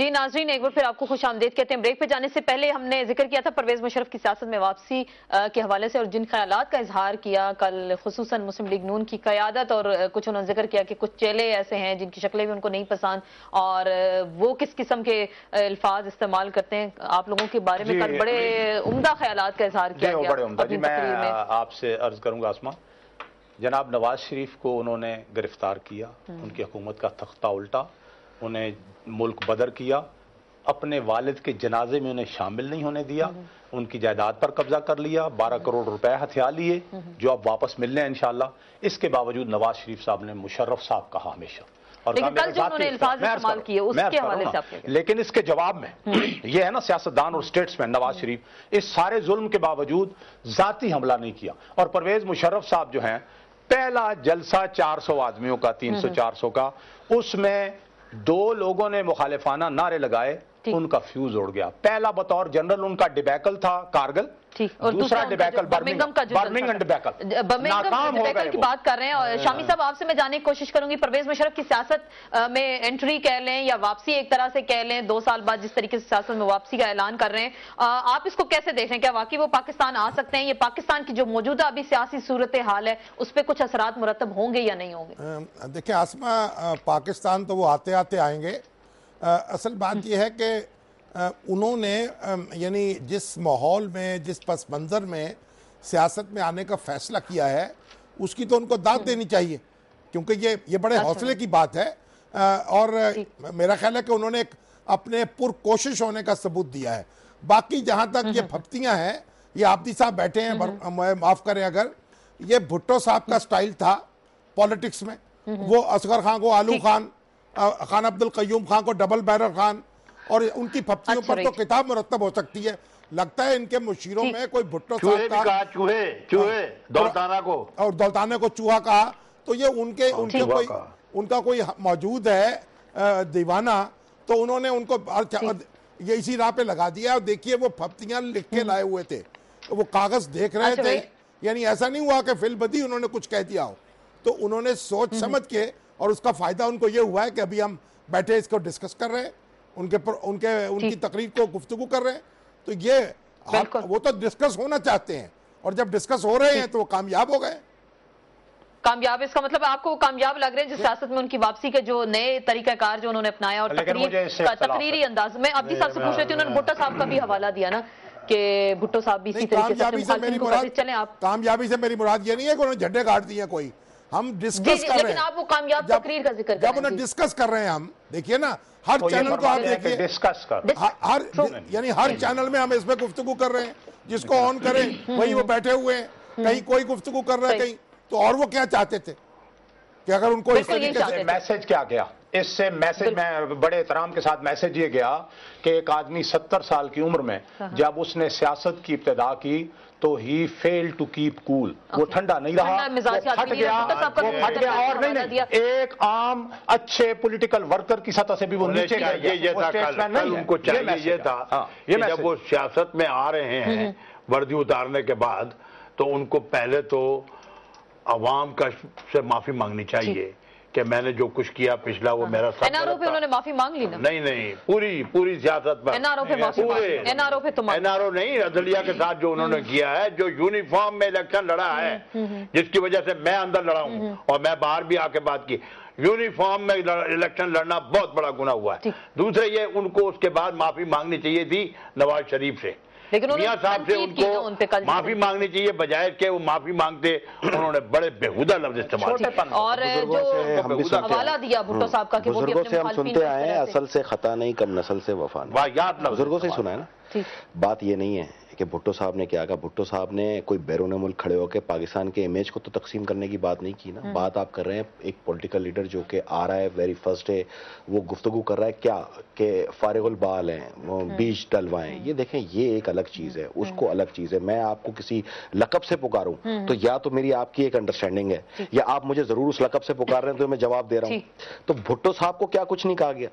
جی ناظرین، ایک بار پھر آپ کو خوش آمدید کہتے ہیں۔ بریک پہ جانے سے پہلے ہم نے ذکر کیا تھا پرویز مشرف کی سیاست میں واپسی کے حوالے سے، اور جن خیالات کا اظہار کیا کل خصوصاً مسلم لیگ نون کی قیادت، اور کچھ انہوں نے ذکر کیا کہ کچھ چیلے ایسے ہیں جن کی شکلیں بھی ان کو نہیں پسند اور وہ کس قسم کے الفاظ استعمال کرتے ہیں۔ آپ لوگوں کے بارے میں کل بڑے عمدہ خیالات کا اظہار کیا گیا اپنی تقریر میں۔ آپ سے عرض کروں گا آسما، جناب نواز شریف کو انہوں نے گرفتار کیا، ان کی حکومت کا تختہ الٹا، انہیں ملک بدر کیا، اپنے والد کے جنازے میں انہیں شامل نہیں ہونے دیا، ان کی جائیداد پر قبضہ کر لیا، 12 کروڑ روپے ہتھیا لیے جو اب واپس ملنے ہیں انشاءاللہ۔ اس کے باوجود نواز شریف صاحب نے مشرف صاحب کہا ہمیشہ، اور لیکن کل جو انہوں نے الفاظ استعمال کیے اس کے حوالے سے آپ کیا کہتے ہیں؟ لیکن اس کے جواب میں یہ ہے نا، سیاستدان اور سٹیٹس مین نواز شریف اس سارے ظلم کے باوجود ذاتی حملہ نہیں کیا، اور پرویز مشرف صاحب جو ہیں، پہلا جلسہ 400 آدمیوں کا، 300 400 کا، اس میں 2 لوگوں نے مخالفانہ نعرے لگائے، ان کا فیوز اڑ گیا۔ پہلا بطور جنرل ان کا ڈیبیکل تھا کارگل، اور دوسرا ڈیبیکل برمنگھم ڈیبیکل، ناکام ہو گئے کی بات کر رہے ہیں۔ اور شامی صاحب آپ سے میں جاننے کی کوشش کروں گی، پرویز مشرف کی سیاست میں انٹری کہہ لیں یا واپسی ایک طرح سے کہہ لیں، 2 سال بعد جس طریقے سے سیاست میں واپسی کا اعلان کر رہے ہیں، آپ اس کو کیسے دیکھ رہے ہیں؟ کیا واقعی وہ پاکستان آ سکتے ہیں؟ یہ پاکستان کی جو موجودہ ابھی سیاسی صورتحال ہے اس پہ کچھ اثرات مرتب ہوں گے یا نہیں ہوں گے؟ دیکھیں آسما، پاکستان تو وہ آتے آتے آئیں گے۔ اصل بات یہ ہے کہ انہوں نے یعنی جس ماحول میں، جس پس منظر میں سیاست میں آنے کا فیصلہ کیا ہے، اس کی تو ان کو داد دینی چاہیے، کیونکہ یہ بڑے حوصلے کی بات ہے، اور میرا خیال ہے کہ انہوں نے اپنے پرکوشش ہونے کا ثبوت دیا ہے۔ باقی جہاں تک یہ پھپتیاں ہیں، یہ آبدی صاحب بیٹھے ہیں، معاف کریں اگر، یہ بھٹو صاحب کا سٹائل تھا پولیٹکس میں، وہ اصغر خان کو آلو خان، خان عبد القیوم خان کو ڈبل بیرر خان، اور ان کی پھپتیوں پر تو کتاب مرتب ہو سکتی ہے۔ لگتا ہے ان کے مشیروں میں کوئی بھٹو صاحب کا چوہے دولتانہ کو، اور دولتانہ کو چوہا کہا، تو یہ ان کا کوئی موجود ہے دیوانہ، تو انہوں نے ان کو یہ اسی راہ پہ لگا دیا۔ اور دیکھیے وہ پھپتیاں لکھ کے لائے ہوئے تھے، وہ کاغذ دیکھ رہے تھے، یعنی ایسا نہیں ہوا کہ فل بدی انہوں نے کچھ کہہ دیا ہو، تو انہوں نے سوچ سمجھ کے، اور اس کا فائدہ ان کو یہ ہوا ہے کہ ابھی ہم بیٹھے اس کو ڈسکس کر رہے ہیں، ان کی تقریر کو گفتگو کر رہے ہیں، تو یہ وہ تو ڈسکس ہونا چاہتے ہیں، اور جب ڈسکس ہو رہے ہیں تو وہ کامیاب ہو گئے۔ کامیاب، اس کا مطلب آپ کو کامیاب لگ رہے ہیں جس سیاست میں ان کی واپسی کے جو نئے طریقہ کار جو انہوں نے اپنایا، اور تقریری انداز میں عبدی صاحب سے پوچھ رہی تھی، انہوں نے بھٹو صاحب کا بھی حوالہ دیا نا کہ بھٹو صاحب بھی اسی طریقے سے کامیابی سے میری مراد یہ نہیں ہے کہ انہوں نے جھنڈے کاٹ دیے کوئی، ہم ڈسکس کر رہے ہیں، لیکن آپ وہ کامیاب تقریر کا ذکر جب انہیں ڈسکس کر رہے ہیں ہم، دیکھیے نا ہر چینل کو آپ دیکھیے، یعنی ہر چینل میں ہم اس پہ گفتگو کر رہے ہیں، جس کو آن کریں وہی وہ بیٹھے ہوئے ہیں، کہیں کوئی گفتگو کر رہا ہے کہیں، تو اور وہ کیا چاہتے تھے کہ اگر ان کو اس طریقے سے میسج کیا گیا، اس سے میسج میں بڑے احترام کے ساتھ میسج یہ گیا کہ ایک آدمی 70 سال کی عمر میں جب اس نے سیاست کی ابتدا کی تو ہی فیل ٹو کیپ کول، وہ ٹھنڈا نہیں رہا، پھٹ گیا، اور نہیں ایک عام اچھے پولیٹیکل ورکر کی سطح سے بھی وہ نیچے گیا۔ ان کو چاہیے یہ تھا کہ جب وہ سیاست میں آ رہے ہیں وردی اتارنے کے بعد، تو ان کو پہلے تو عوام کا سے معافی مانگنی چاہیے کہ میں نے جو کچھ کیا پچھلا وہ میرا سب این آر او پہ انہوں نے معافی مانگ لی نا؟ نہیں، پوری سیاست پر این آر او پہ معافی مانگی، این آر او پہ تو این آر او نہیں، عدلیہ کے ساتھ جو انہوں نے کیا ہے، جو یونیفارم میں الیکشن لڑا ہے، جس کی وجہ سے میں اندر لڑا ہوں اور میں باہر بھی آ کے بات کی، یونیفارم میں الیکشن لڑنا بہت بڑا گناہ ہوا ہے۔ دوسرے یہ ان کو اس کے بعد معافی مانگنی چاہیے تھی نواز شریف سے، میاں صاحب سے ان کو معافی مانگنی چاہیے، بجائے کہ وہ معافی مانگتے انہوں نے بڑے بےہودہ لفظ استعمال کیے۔ اور جو حوالہ دیا بھٹو صاحب کا کہ وہ بھی بزرگوں سے ہم سنتے آئے ہیں، اصل سے خطا نہیں کم نسل سے وفا نہیں، بزرگوں سے سنا ہے نا۔ بات یہ نہیں ہے کہ بھٹو صاحب نے کیا کہا، بھٹو صاحب نے کوئی بیرون ملک کھڑے ہو کے پاکستان کے امیج کو تو تقسیم کرنے کی بات نہیں کی نا۔ بات آپ کر رہے ہیں ایک پولیٹیکل لیڈر جو کہ آ رہا ہے ویری فرسٹ ڈے، وہ گفتگو کر رہا ہے کیا کہ فارغ البال ہیں، وہ بیج ڈلوائیں، یہ دیکھیں یہ ایک الگ چیز ہے، اس کو الگ چیز ہے۔ میں آپ کو کسی لقب سے پکاروں تو یا تو میری آپ کی ایک انڈرسٹینڈنگ ہے، یا آپ مجھے ضرور اس لقب سے پکار رہے ہیں تو میں جواب دے رہا ہوں۔ تو بھٹو صاحب کو کیا کچھ نہیں کہا گیا،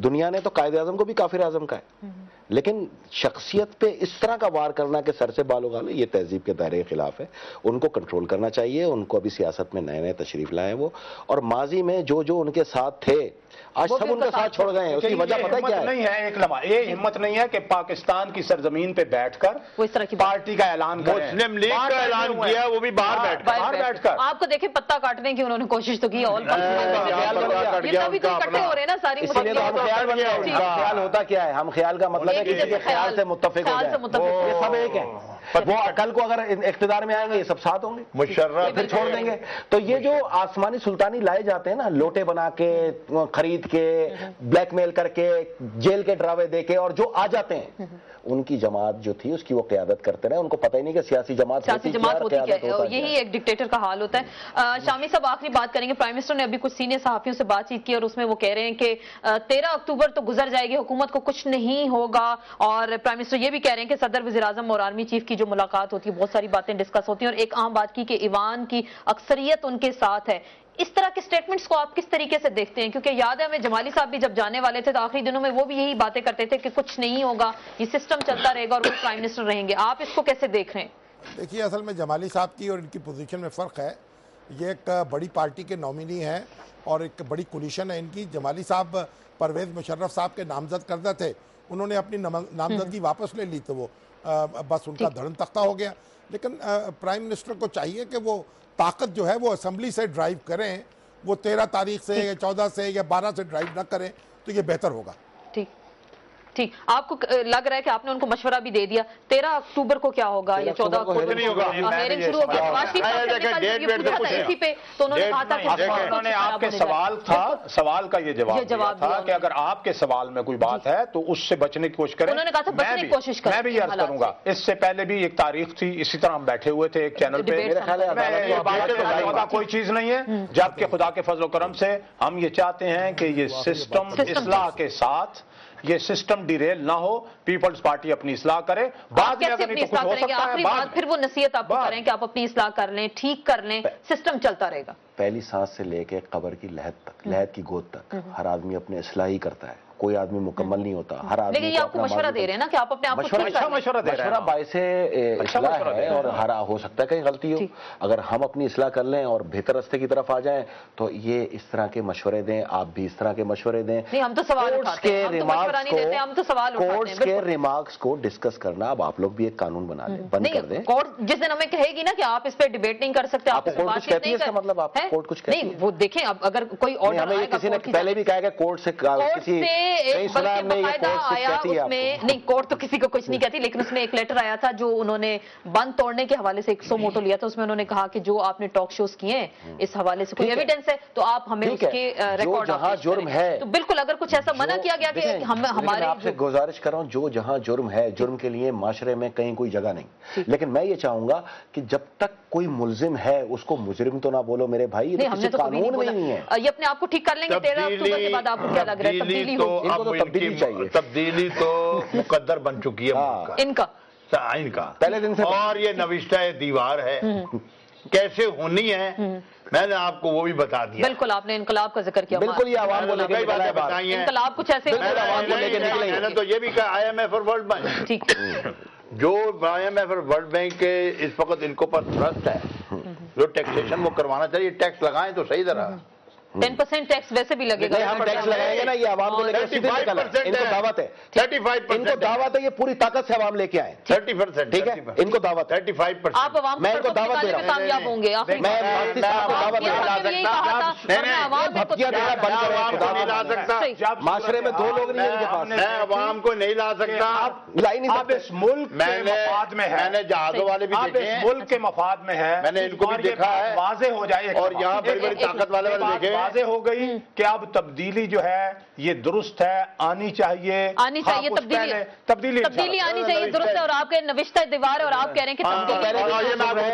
دنیا نے تو قائد اعظم کو بھی کافر اعظم کہا ہے، لیکن شخصیت پہ اس طرح کا وار کرنا کہ سر سے بال اگالے، یہ تہذیب کے دائرے کے خلاف ہے. ان کو کنٹرول کرنا چاہیے. ان کو ابھی سیاست میں نئے نئے تشریف لائے وہ، اور ماضی میں جو جو ان کے ساتھ تھے آج سب ان کا ساتھ چھوڑ گئے ہیں. اس کی وجہ پتہ کیا ہے؟ نہیں ہے ایک لمحہ یہ ہمت نہیں ہے کہ پاکستان کی سرزمین پہ بیٹھ کر وہ اس طرح کی پارٹی کا اعلان کریں. مسلم لیگ کا اعلان کیا وہ بھی باہر بیٹھ کر. آپ کو دیکھیں پتہ کاٹنے کی انہوں نے کوشش تو کی. اور یہ سبھی تو اکٹھے ہو رہے ہیں نا ساری. اسی لیے تو ہم خیال ہوتا کیا ہے، ہم خیال کا مطلب ہے کسی کے خیال سے متفق ہو جائیں. یہ سب ایک ہے. وہ کل کو اگر اقتدار میں آئیں گے یہ سب ساتھ ہوں گے، مشرف پھر چھوڑ دیں گے. تو یہ جو آسمانی سلطانی لائے جاتے ہیں نا، لوٹے بنا کے، خرید کے، بلیک میل کر کے، جیل کے ڈراوے دے کے، اور جو آ جاتے ہیں ان کی جماعت جو تھی اس کی وہ قیادت کرتے رہے. ان کو پتہ ہی نہیں کہ سیاسی جماعت ہوتی کیا ہے. یہی ایک ڈکٹیٹر کا حال ہوتا ہے. شامی صاحب آخری بات کریں گے. پرائم منسٹر نے ابھی کچھ سینئر صحافیوں سے بات چیت کی اور اس میں وہ کہہ رہے ہیں کہ 13 اکتوبر تو گزر جائے گی، حکومت کو کچھ نہیں ہوگا. اور پرائم منسٹر یہ بھی کہہ رہے ہیں کہ صدر وزیر اعظم اور آرمی چیف کی جو ملاقات ہوتی ہے بہت ساری باتیں ڈسکس ہوتی ہیں، اور ایک اہم بات کی کہ ایوان کی اکثریت ان کے ساتھ ہے. اس طرح کے سٹیٹمنٹس کو آپ کس طریقے سے دیکھتے ہیں؟ کیونکہ یاد ہے ہمیں جمالی صاحب بھی جب جانے والے تھے تو آخری دنوں میں وہ بھی یہی باتیں کرتے تھے کہ کچھ نہیں ہوگا، یہ سسٹم چلتا رہے گا اور وہ پرائم منسٹر رہیں گے. آپ اس کو کیسے دیکھ رہے ہیں؟ دیکھیے اصل میں جمالی صاحب کی اور ان کی پوزیشن میں فرق ہے. یہ ایک بڑی پارٹی کے نامنی ہیں اور ایک بڑی کولیشن ہے ان کی. جمالی صاحب پرویز مشرف صاحب کے نامزد کردہ تھے، انہوں نے اپنی نامزدگی واپس لے لی تو وہ بس ان کا دھڑن تختہ ہو گیا. لیکن پرائم منسٹر کو چاہیے کہ وہ طاقت جو ہے وہ اسمبلی سے ڈرائیو کریں، وہ 13 تاریخ سے یا 14 سے یا 12 سے ڈرائیو نہ کریں تو یہ بہتر ہوگا. ٹھیک. آپ کو لگ رہا ہے کہ آپ نے ان کو مشورہ بھی دے دیا 13 اکتوبر کو کیا ہوگا یا 14 اکتوبر نہیں ہوگا؟ ہیئرنگ شروع ہو گیا. نواز شریف صاحب نے اسی پہ تو انہوں نے کہا تھا کہ انہوں نے آپ کے سوال کا یہ جواب دیا تھا کہ اگر آپ کے سوال میں کوئی بات ہے تو اس سے بچنے کی کوشش کریں. انہوں نے کہا تھا بچنے کی کوشش کریں. میں بھی عرض کروں گا اس سے پہلے بھی ایک تاریخ تھی، اسی طرح ہم بیٹھے ہوئے تھے ایک چینل پہ. میرے خیال ہے کوئی چیز نہیں ہے جبکہ خدا کے فضل و کرم سے ہم یہ چاہتے ہیں کہ یہ سسٹم اصلاح کے ساتھ یہ سسٹم ڈیریل نہ ہو. پیپلز پارٹی اپنی اصلاح کرے. بعد میں اگر نہیں تو کچھ ہو سکتا ہے بعد پھر وہ نصیحت آپ کو کریں کہ آپ اپنی اصلاح کر لیں، ٹھیک کر لیں، سسٹم چلتا رہے گا. پہلی سانس سے لے کے قبر کی لحد تک، لحد کی گود تک ہر آدمی اپنے اصلاح ہی کرتا ہے. کوئی آدمی مکمل نہیں ہوتا. ہر آدمی لیکن یہ آپ کو مشورہ دے رہے ہیں نا کہ آپ اپنے آپ کو ٹھیک کریں. مشورہ باعث اصلاح ہے اور ہر ہو سکتا ہے کہیں غلطی ہو. اگر ہم اپنی اصلاح کر لیں اور بہتر راستے کی طرف آ جائیں تو یہ اس طرح کے مشورے دیں. آپ بھی اس طرح کے مشورے دیں. نہیں ہم تو سوال اٹھاتے ہیں، ہم تو مشورہ نہیں دیتے، ہم تو سوال اٹھاتے ہیں. کورٹس کے ریمارکس کو ڈسکس کرنا اب آپ لوگ بھی ایک قانون بنا دیں، بند کر دیں. کورٹ جس دن ہمیں کہے گی نا کہ آپ اس پہ ڈیبیٹ نہیں کر سکتے، آپ کورٹ کچھ کہتی ہے اس کا مطلب آپ کورٹ کچھ کہتی ہے؟ نہیں وہ دیکھیں اب اگر کوئی آرڈر ہمیں کسی نے پہلے بھی کہا کہ کورٹ سے کسی نہیں کورٹ تو کسی کو کچھ نہیں کہتی، لیکن اس میں ایک لیٹر آیا تھا جو انہوں نے بند توڑنے کے حوالے سے 100 موٹو لیا تھا. اس میں انہوں نے کہا کہ جو آپ نے ٹاک شوز کیے ہیں اس حوالے سے کوئی ایویڈنس ہے تو آپ ہمیں اس کے ریکارڈ جہاں جرم ہے تو بالکل اگر کچھ ایسا منع کیا گیا کہ ہمارے آپ سے گزارش کر رہا ہوں جو جہاں جرم ہے، جرم کے لیے معاشرے میں کہیں کوئی جگہ نہیں. لیکن میں یہ چاہوں گا کہ جب تک کوئی ملزم ہے اس کو مجرم تو نہ بولو میرے بھائی. ہم نے تو قانون میں نہیں ہے. یہ اپنے آپ کو ٹھیک کر لیں گے 13 اکتوبر کے بعد. آپ کو کیا لگ رہا ہے تبدیلی ہو؟ تبدیلی چاہیے. تبدیلی تو مقدر بن چکی ہے ان کا پہلے دن سے. اور یہ نوشتہ دیوار ہے کیسے ہونی ہے میں نے آپ کو وہ بھی بتا دیا. بالکل آپ نے انقلاب کا ذکر کیا. بالکل یہ عوام کو لے کے باتیں بتائی ہیں. انقلاب کچھ ایسے میں نے تو یہ بھی کہا آئی ایم ایف اور ورلڈ بینک. ٹھیک جو آئی ایم ایف اور ورلڈ بینک کے اس وقت ان کو پر تھرسٹ ہے جو ٹیکسیشن وہ کروانا چاہیے. ٹیکس لگائیں تو صحیح طرح 10% ٹیکس ویسے بھی لگے گا. ہم ٹیکس لگائیں گے نا یہ عوام کو لے کے ان کو دعوت ہے. 35% ان کو دعوت ہے یہ پوری طاقت سے عوام لے کے آئیں. 30% ٹھیک ہے ان کو دعوت 35%. آپ عوام میں ان کو دعوت دے رہا ہوں. کامیاب ہوں گے. معاشرے میں 2 لوگ نہیں ہیں ان کے پاس. میں عوام کو نہیں لا سکتا. لا ہی نہیں آپ اس ملک کے مفاد میں ہے. میں نے جہازوں والے بھی دیکھے ہیں. ملک کے مفاد میں ہے. میں نے ان کو بھی دیکھا ہے. واضح ہو جائے اور یہاں بڑی بڑی طاقت والے دیکھے. واضح ہو گئی کہ اب تبدیلی جو ہے یہ درست ہے آنی چاہیے تبدیلی آنی چاہیے درست ہے. اور آپ کے نوشتہ دیوار اور آپ کہہ رہے ہیں کہ